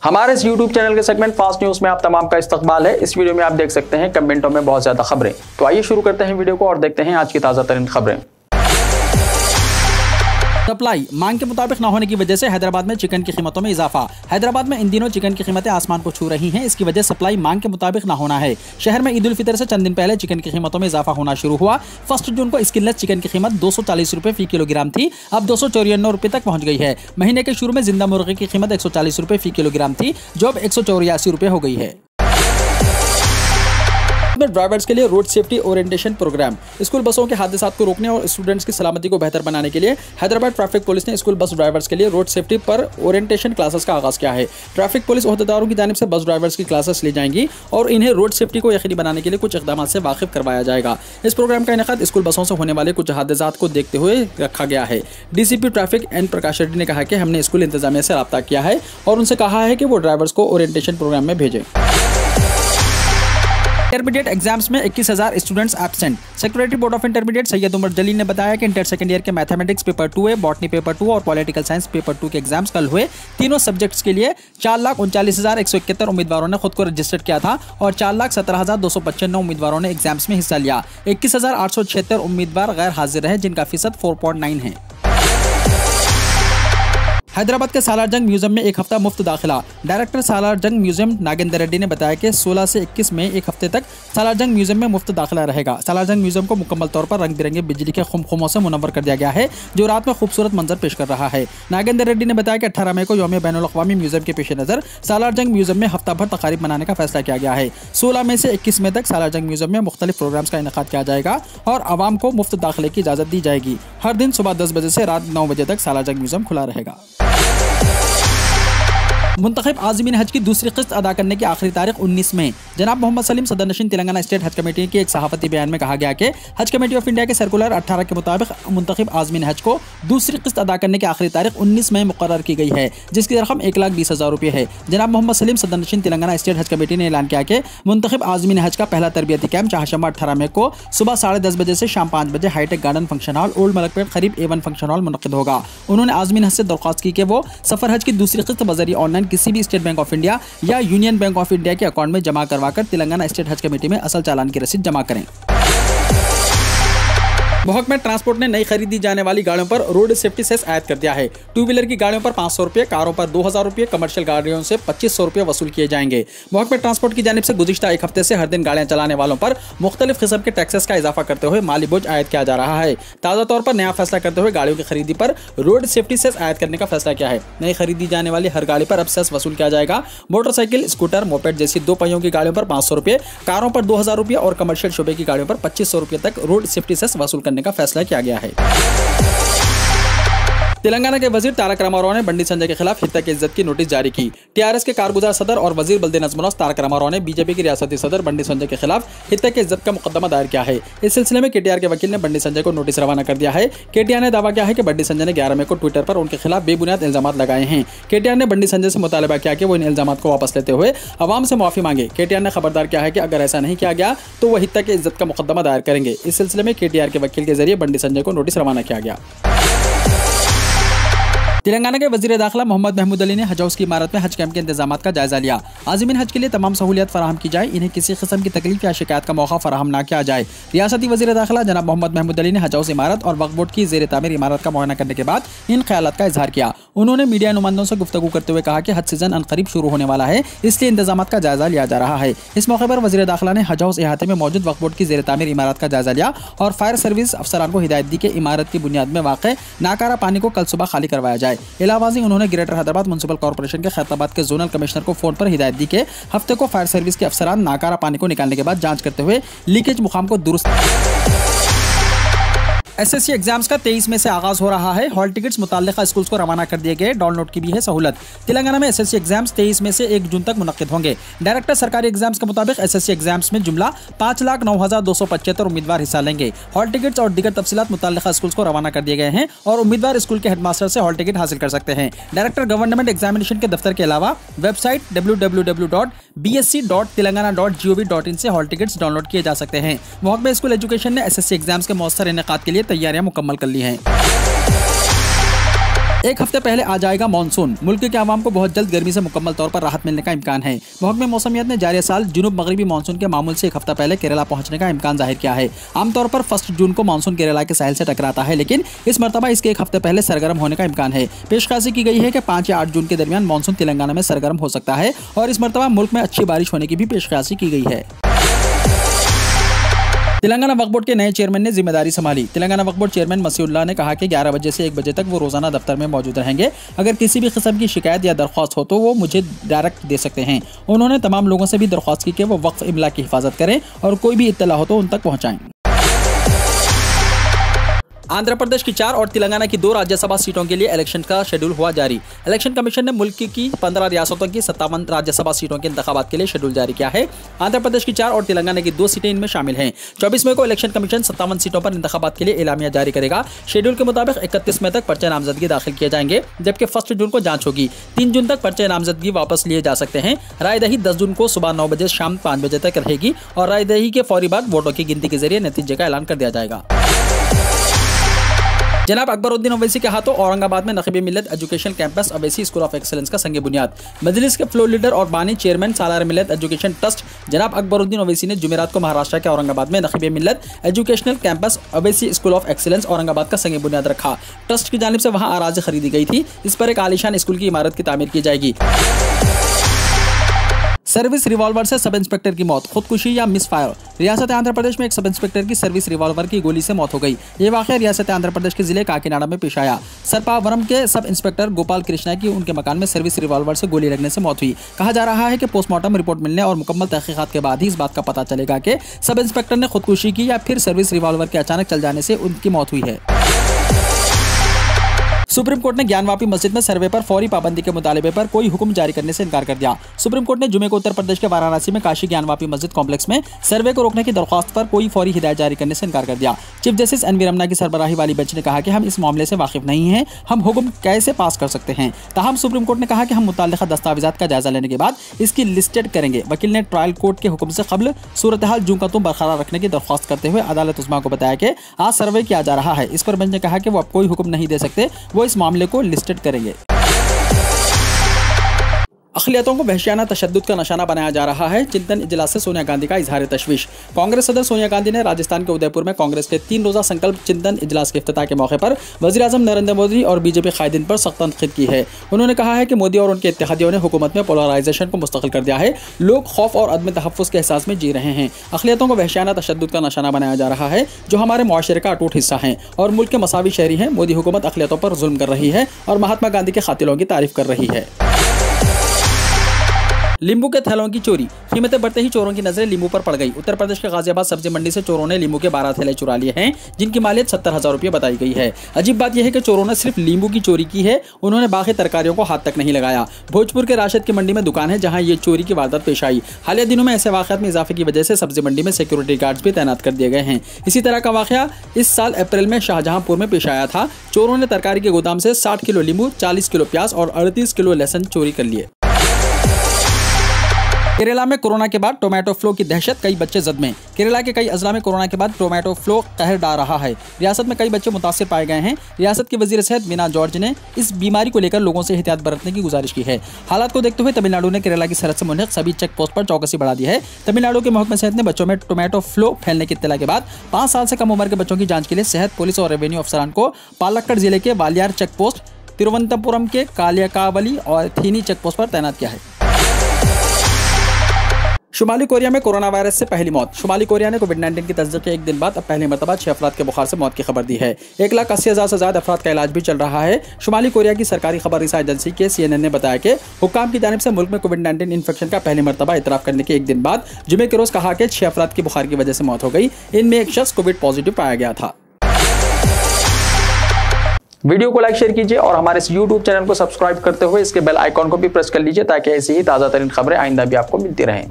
हमारे इस YouTube channel के सेगमेंट फास्ट न्यूज में आप तमाम का इस्तकबाल है। इस वीडियो में आप देख सकते हैं कमेंटों में बहुत ज्यादा खबरें। तो आइए शुरू करते हैं वीडियो को और देखते हैं आज की ताजा तरीन खबरें। सप्लाई मांग के मुताबिक न होने की वजह से हैदराबाद में चिकन की कीमतों में इजाफा। हैदराबाद में इन दिनों चिकन की कीमतें आसमान को छू रही हैं। इसकी वजह सप्लाई मांग के मुताबिक न होना है। शहर में ईद उल फितर से चंद दिन पहले चिकन की कीमतों में इजाफा होना शुरू हुआ। 1 जून को स्किनलेस चिकन की कीमत 240 रुपए फी किलोग्राम थी, अब 294 रुपए तक पहुंच गई है। महीने के शुरू में जिंदा मुर्गे की कीमत 140 रुपए फी किलोग्राम थी, जो अब 184 रुपए हो गई है। ड्राइवर्स के लिए road safety orientation program. School बसों के हादसात को रोकने और स्टूडेंट्स की सलामती को बेहतर बनाने के लिए हैदराबाद ट्रैफिक पुलिस ने स्कूल बस ड्राइवर्स के लिए रोड सेफ्टी पर ओरिएंटेशन क्लासेस का आगाज किया है। ट्रैफिक पुलिस ओहदेदारों की जानिब से बस ड्राइवर्स की क्लासेस ली जाएंगी और इन्हें रोड सेफ्टी को यकीनी बनाने के लिए कुछ इकदाम से वाकिफ करवाया जाएगा। इस प्रोग्राम का इनेकाद स्कूल बसों से होने वाले कुछ हादसात को देखते हुए रखा गया है। DCP ट्रैफिक एन प्रकाश रेड्डी ने कहा कि हमने स्कूल इंतजामिया से रब्ता किया है और उनसे कहा है कि वो ड्राइवर्स को ओरिएंटेशन प्रोग्राम में भेजें। इंटरमीडिएट एग्जाम्स में 21,000 students absent. Secretary board of intermediate Syed Umar Jalil ने बताया कि इंटर सेकेंड ईयर के mathematics paper 2A, botany paper 2 और पॉलिटिकल साइंस पेपर 2 के एग्जाम्स कल हुए। तीनों सब्जेक्ट्स के लिए 4,39,171 उम्मीदवारों ने खुद को रजिस्टर किया था और 4,17,295 उम्मीदवारों ने एग्जाम्स में हिस्सा लिया। 21,876 उम्मीदवार गैर हाजिर रहे, जिनका फीसद 4.9 है। हैदराबाद के सालार जंग म्यूजियम में एक हफ्ता मुफ्त दाखिला। डायरेक्टर सालार जंग म्यूजियम नागेंद्र रेड्डी ने बताया कि 16 से 21 मई एक हफ्ते तक सालार जंग म्यूजियम में मुफ्त दाखिला रहेगा। सालार जंग म्यूजियम को मुकम्मल तौर पर रंग बिरंगे बिजली के खुमखुमों से मुनव्वर कर दिया गया है, जो रात में खूबसूरत मंजर पेश कर रहा है। नागेंद्र रेड्डी ने बताया कि 18 मई को यौम बैनुल अक़वामी म्यूजियम के पेश नज़र सालार जंग म्यूजियम में हफ्ता भर तकारीब मनाने का फैसला किया गया है। 16 मई से 21 मई तक सालार जंग म्यूजियम में मुख्तलिफ प्रोग्राम्स का इनेकाद किया जाएगा और आवाम को मुफ्त दाखिले की इजाज़त दी जाएगी। हर दिन सुबह 10 बजे से रात 9 बजे तक सालार जंग म्यूजियम खुला रहेगा। मुंतखब आज़मीन हज की दूसरी किस्त अदा करने की आखिरी तारीख 19 मई। जनाब मोहम्मद सलीम सदर नशीन तेलंगाना स्टेट हज कमेटी के एक सहाफ़ती बयान में कहा गया कि हज कमेटी ऑफ इंडिया के सर्कुलर 18 के मुताबिक मुंतखब आज़मीन हज को दूसरी किस्त अदा करने की आखिरी तारीख 19 मई मुकर्रर की गई है, जिसकी रकम 1,20,000 रुपये है। जनाब मोहम्मद सलीम सदर नशीन तेलंगाना स्टेट हज कमेटी ने ऐलान किया कि मुंतखब आज़मीन हज का पहला तरबियती कैंप चाहशंबा 18 मई को सुबह 10:30 बजे से शाम 5 बजे hitech garden function hall old Malakpet करीब A1 फंक्शन हॉल मुनक़िद होगा। उन्होंने आज़मीन हज से दरख्वास्त की कि वो सफ़र हज की दूसरी किस्त बज़रिए ऑनलाइन किसी भी स्टेट बैंक ऑफ इंडिया या यूनियन बैंक ऑफ इंडिया के अकाउंट में जमा करवाकर तेलंगाना स्टेट हज कमेटी में असल चालान की रसीद जमा करें। महकमा ट्रांसपोर्ट ने नई खरीदी जाने वाली गाड़ियों पर रोड सेफ्टी सेस आयद कर दिया है। 2 व्हीलर की गाड़ियों पर 500 रुपये, कारों पर 2,000 रुपये, कमर्शियल गाड़ियों से 2,500 रुपये वसूल किए जाएंगे। महकमा ट्रांसपोर्ट की जानिब से गुज़िश्ता एक हफ्ते से हर दिन गाड़ियां चलाने वालों पर मुख्तलिफ किस्म के टैक्सेस का इजाफा करते हुए माली बोझ आयद किया जा रहा है। ताज़ा तौर पर नया फैसला करते हुए गाड़ियों की खरीदी पर रोड सेफ्टी सेस आयद करने का फैसला किया है। नई खरीदी जाने वाली हर गाड़ी पर अब सेस वसूल किया जाएगा। मोटरसाइकिल, स्कूटर, मोपेड जैसी 2 पहियों की गाड़ियों पर 500 रुपये, कारों पर 2,000 रुपये और कमर्शियल शोबे की गाड़ियों पर 2,500 रुपये तक रोड सेफ्टी सेस वसूल करने का फैसला किया गया है। तेलंगाना के वजीर तारक रामाराव ने बंडी संजय के खिलाफ हित्ता की इज्जत की नोटिस जारी की। टीआरएस के कारगुजार सदर और वजीर बल्दे नज़्म-ओ-नस्क तारक रामाराव ने बीजेपी के रियासती सदर बंडी संजय के खिलाफ हित्ता की इज्जत का मुकदमा दायर किया है। इस सिलसिले में केटीआर के वकील ने बंडी संजय को नोटिस रवाना कर दिया है। केटीआर ने दावा किया है कि बंडी संजय ने 11 मई को ट्विटर पर उनके खिलाफ बेबुनियाद इल्जाम लगाए हैं। केटीआर ने बंडी संजय से मुतालबा किया कि वो इन इल्जाम को वापस लेते हुए अवाम से माफी मांगे। केटीआर ने खबरदार किया है कि अगर ऐसा नहीं किया गया तो वह हित्ता की इज्जत का मुकदमा दायर करेंगे। इस सिलसिले में केटीआर के वकील के जरिए बंडी संजय को नोटिस रवाना किया गया। तेलंगाना के वजीर दाखिला मोहम्मद महमूद अली ने हज हाउस की इमारत में हज कैंप के इंतजाम का जायजा लिया। आज़मीन हज के लिए तमाम सहूलियत फराहम की जाए, इन्हें किसी किस्म की तकलीफ या शिकायत का मौका फराहम ना किया जाए। रियासती वजीर दाखिला जनाब मोहम्मद महमूद अली ने हज हाउस इमारत और वक्फ बोर्ड की ज़ेर तामीर इमारत का मुआयना करने के बाद इन ख्यालात का इजहार किया। उन्होंने मीडिया नुमाइंदों से गुफ्तगू करते हुए कहा कि हज सीजन अनकरीब शुरू होने वाला है, इसलिए इंतजाम का जायजा लिया जा रहा है। इस मौके पर वजीर दाखिला ने हज हाउस इहाते में मौजूद वक्फ बोर्ड की ज़ेर तामीर इमारत का जायजा लिया और फायर सर्विस अफसरान को हिदायत दी कि इमारत की बुनियाद में वाक़ नाकारा पानी को कल सुबह खाली करवाया जाए। इलावाज़ी उन्होंने ग्रेटर हैदराबाद म्युनिसिपल कॉर्पोरेशन के खैरताबाद के जोनल कमिश्नर को फोन पर हिदायत दी कि हफ्ते को फायर सर्विस के अफसरान नाकारा पानी को निकालने के बाद जांच करते हुए लीकेज मुकाम को दुरुस्त। SSC एग्जाम्स का 23 मई से आगाज हो रहा है। हॉल टिकट्स मुताल्लिका स्कूल्स को रवाना कर दिए गए। डाउनलोड की भी है सहूलत। तेलंगाना में SSC एग्जाम्स 23 मई से 1 जून तक मुनक्किद होंगे। डायरेक्टर सरकारी एग्जाम्स के मुताबिक SSC एग्जाम्स में जुमला 5,09,275 उम्मीदवार हिस्सा लेंगे। हॉल टिकट्स और दीगर तफसीलात मुताल्लिका स्कूल्स को रवाना कर दिए गए हैं और उम्मीदवार स्कूल के हेडमास्टर से हॉल टिकट हासिल कर सकते हैं। डायरेक्टर गवर्नमेंट एग्जामिनेशन के दफ्तर के अलावा वेबसाइट www.bsc.telangana.gov.in से हॉल टिकट्स डाउनलोड किए जा सकते हैं। महकमा स्कूल एजुकेशन ने SSC एग्जाम्स के मौसर इनेकाद के लिए तैयारियां मुकम्मल कर ली हैं। एक हफ्ते पहले आ जाएगा मानसून। मुल्क के आवाम को बहुत जल्द गर्मी से मुकम्मल तौर पर राहत मिलने का इम्कान है। महकमे मौसमियात ने जारी साल जुनूब मगरबी मानसून के मामूल से एक हफ्ता पहले केरला पहुंचने का इम्कान जाहिर किया है। आमतौर पर 1 जून को मानसून केरला के साहिल से टकराता है, लेकिन इस मरतबा इसके एक हफ्ते पहले सरगर्म होने का इम्कान है। पेशकाशी की गई है कि 5 या 8 जून के दरमियान मानसून तेलंगाना में सरगर्म हो सकता है और इस मरतबा मुल्क में अच्छी बारिश होने की भी पेशकाशी की गई है। तेलंगाना वक्फ बोर्ड के नए चेयरमैन ने जिम्मेदारी संभाली। तेलंगाना वक्फ बोर्ड चेयरमैन मसीउल्लाह ने कहा कि 11 बजे से 1 बजे तक वो रोजाना दफ्तर में मौजूद रहेंगे। अगर किसी भी किस्म की शिकायत या दरख्वास्त हो तो वो मुझे डायरेक्ट दे सकते हैं। उन्होंने तमाम लोगों से भी दरख्वास्त की कि वो वक्फ इमला की हिफाजत करें और कोई भी इत्तला हो तो उन तक पहुँचाएं। आंध्र प्रदेश की 4 और तेलंगाना की 2 राज्यसभा सीटों के लिए इलेक्शन का शेड्यूल हुआ जारी। इलेक्शन कमीशन ने मुल्क की 15 रियासतों की 57 राज्यसभा सीटों के इंतखाबात के लिए शेड्यूल जारी किया है। आंध्र प्रदेश की 4 और तेलंगाना की 2 सीटें इनमें शामिल हैं। 24 मई को इलेक्शन कमीशन 57 सीटों पर इंतखाबात के लिए एलामिया जारी करेगा। शेड्यूल के मुताबिक 31 मई तक पर्चे नामजदगी दाखिल किए जाएंगे, जबकि 1 जून को जांच होगी। 3 जून तक पर्चे नामजदगी वापस लिए जा सकते हैं। रायदही 10 जून को सुबह 9 बजे शाम 5 बजे तक रहेगी और रायदही के फौरी बाद वोटों की गिनती के जरिए नतीजे का ऐलान कर दिया जाएगा। जनाब अकबरुद्दीन ओवैसी के हाथों औरंगाबाद में नक़ीब मिल्लत education campus Owaisi school of excellence का संग बुनियाद। मजलिस के फ्लोर लीडर और बानी चेयरमैन सालार मिल्लत एजुकेशन ट्रस्ट जनाब अकबरुद्दीन ओवैसी ने जुमेरात को महाराष्ट्र के औरंगाबाद में नक़ीब मिल्लत educational campus Owaisi school of excellence Aurangabad का संग बुनियाद रखा। ट्रस्ट की जानिब से वहां अराज़ी खरीदी गई थी। इस पर एक आलीशान स्कूल की इमारत की तामीर की जाएगी। सर्विस रिवॉल्वर से सब इंस्पेक्टर की मौत, खुदकुशी या मिस फायर। रियासत आंध्र प्रदेश में एक सब इंस्पेक्टर की सर्विस रिवॉल्वर की गोली से मौत हो गई। ये वाक़या रियासत आंध्र प्रदेश के जिले काकीनाडा में पेश आया। सरपावरम के सब इंस्पेक्टर गोपाल कृष्णा की उनके मकान में सर्विस रिवॉल्वर से गोली लगने से मौत हुई। कहा जा रहा है कि पोस्टमार्टम रिपोर्ट मिलने और मुकम्मल तहकीकात के बाद ही इस बात का पता चलेगा कि सब इंस्पेक्टर ने खुदकुशी की या फिर सर्विस रिवॉल्वर के अचानक चल जाने से उनकी मौत हुई है। सुप्रीम कोर्ट ने ज्ञानवापी मस्जिद में सर्वे पर फौरी पाबंदी के मुतालिबे पर कोई हुक्म जारी करने से इनकार कर दिया। सुप्रीम कोर्ट ने जुमे को उत्तर प्रदेश के वाराणसी में काशी ज्ञानवापी मस्जिद कॉम्प्लेक्स में सर्वे को रोकने की दरख्वास्त पर कोई फौरी हिदायत जारी करने से इनकार कर दिया। Chief justice N V Ramana की सरबराही वाली बेंच ने कहा कि हम इस मामले से वाकिफ नहीं हैं, हम हुक्म कैसे पास कर सकते हैं। ताहम सुप्रीम कोर्ट ने कहा कि हम मुताल्लिका दस्तावेजात का जायजा लेने के बाद इसकी लिस्टेड करेंगे। वकील ने ट्रायल कोर्ट के हुक्म से कबल सूरत हाल जूं का तुम बरकरार रखने की दरख्वास्त करते हुए अदालत उस्मा को बताया कि आज सर्वे किया जा रहा है। इस पर बेंच ने कहा कि वो अब कोई हुक्म नहीं दे सकते, वो इस मामले को लिस्टेड करेंगे। अक़लियतों को वहशियाना तशद्दुद का निशाना बनाया जा रहा है। चिंतन इजलास से सोनिया गांधी का इजहार तशवीश। कांग्रेस सदर सोनिया गांधी ने राजस्थान के उदयपुर में कांग्रेस के 3 रोज़ा संकल्प चिंतन इजलास के इफ्तिताह के मौके पर वज़ीर आज़म नरेंद्र मोदी और बीजेपी कायदीन पर सख्त तनक़ीद की है। उन्होंने कहा है कि मोदी और उनके इत्तेहादियों ने हुकूमत में पोलराइजेशन को मुस्तकिल कर दिया है। लोग खौफ और अदम तहफ़्फ़ुज़ के एहसास में जी रहे हैं। अक़लियतों को वहशियाना तशद्दुद का निशाना बनाया जा रहा है, जो हमारे मुआशरे का अटूट हिस्सा हैं और मुल्क के मसावी शहरी हैं। मोदी हुकूमत अक़लियतों पर जुल्म कर रही है और महात्मा गांधी के कातिलों की तारीफ कर रही है। लींबू के थैलों की चोरी, कीमतें बढ़ते ही चोरों की नजरें लींबू पर पड़ गई। उत्तर प्रदेश के गाजियाबाद सब्जी मंडी से चोरों ने लींबू के 12 थैले चुरा लिए हैं, जिनकी मालियत 70,000 रुपये बताई गई है। अजीब बात यह है कि चोरों ने सिर्फ लींबू की चोरी की है, उन्होंने बाकी तरकारियों को हाथ तक नहीं लगाया। भोजपुर के राशिद की मंडी में दुकान है जहां ये चोरी की वारदात पेश आई। हालिया दिनों में ऐसे वाक़यात में इजाफे की वजह से सब्जी मंडी में सिक्योरिटी गार्ड्स भी तैनात कर दिए गए हैं। इसी तरह का वाक़या इस साल अप्रैल में शाहजहांपुर में पेश आया था। चोरों ने तरकारी के गोदाम से 60 किलो लींबू, 40 किलो प्याज और 38 किलो लहसुन चोरी कर लिए। केरला में कोरोना के बाद टोमेटो फ्लू की दहशत, कई बच्चे जद में। केरला के कई अजला में कोरोना के बाद टोमेटो फ्लू कहर डाल रहा है। रियासत में कई बच्चे मुतासिर पाए गए हैं। रियासत की वजीर सेहत वीना जॉर्ज ने इस बीमारी को लेकर लोगों से एहतियात बरतने की गुजारिश की है। हालात को देखते हुए तमिलनाडु ने केरला की सरहद से मुनहक सभी चेक पोस्ट पर चौकसी बढ़ा दी है। तमिलनाडु के महकमे सेहत ने बच्चों में टोमेटो फ्लू फैलने की इत्तला के बाद 5 साल से कम उम्र के बच्चों की जाँच के लिए सेहत, पुलिस और रेवेन्यू अफसरान को पालक्कड़ जिले के वालियार चेक पोस्ट, तिरुवनंतपुरम के कालियाकावली और थीनी चेक पोस्ट पर तैनात किया है। शुमाली कोरिया में कोरोना वायरस से पहली मौत। शुमाली कोरिया ने कोविड-19 की तस्दीक के एक दिन बाद अब पहली मरतबा 6 अफराद के बुखार से मौत की खबर दी है। 1,80,000 से ज़्यादा अफराद का इलाज भी चल रहा है। शुमाली कोरिया की सरकारी खबर रिसा एजेंसी के CNN ने बताया कि हुक्काम की जानिब से मुल्क में कोविड-19 इन्फेक्शन का पहली मरतबा इतराफ़ करने के एक दिन बाद जुमे के रोज़ कहा कि 6 अफराद की बुखार की वजह से मौत हो गई। इनमें एक शख्स कोविड पॉजिटिव पाया गया था। वीडियो को लाइक शेयर कीजिए और हमारे इस YouTube चैनल को सब्सक्राइब करते हुए इसके बेल आइकॉन को भी प्रेस कर लीजिए ताकि ऐसी ही ताज़ा तरीन खबरें आइंदा भी आपको मिलती रहें।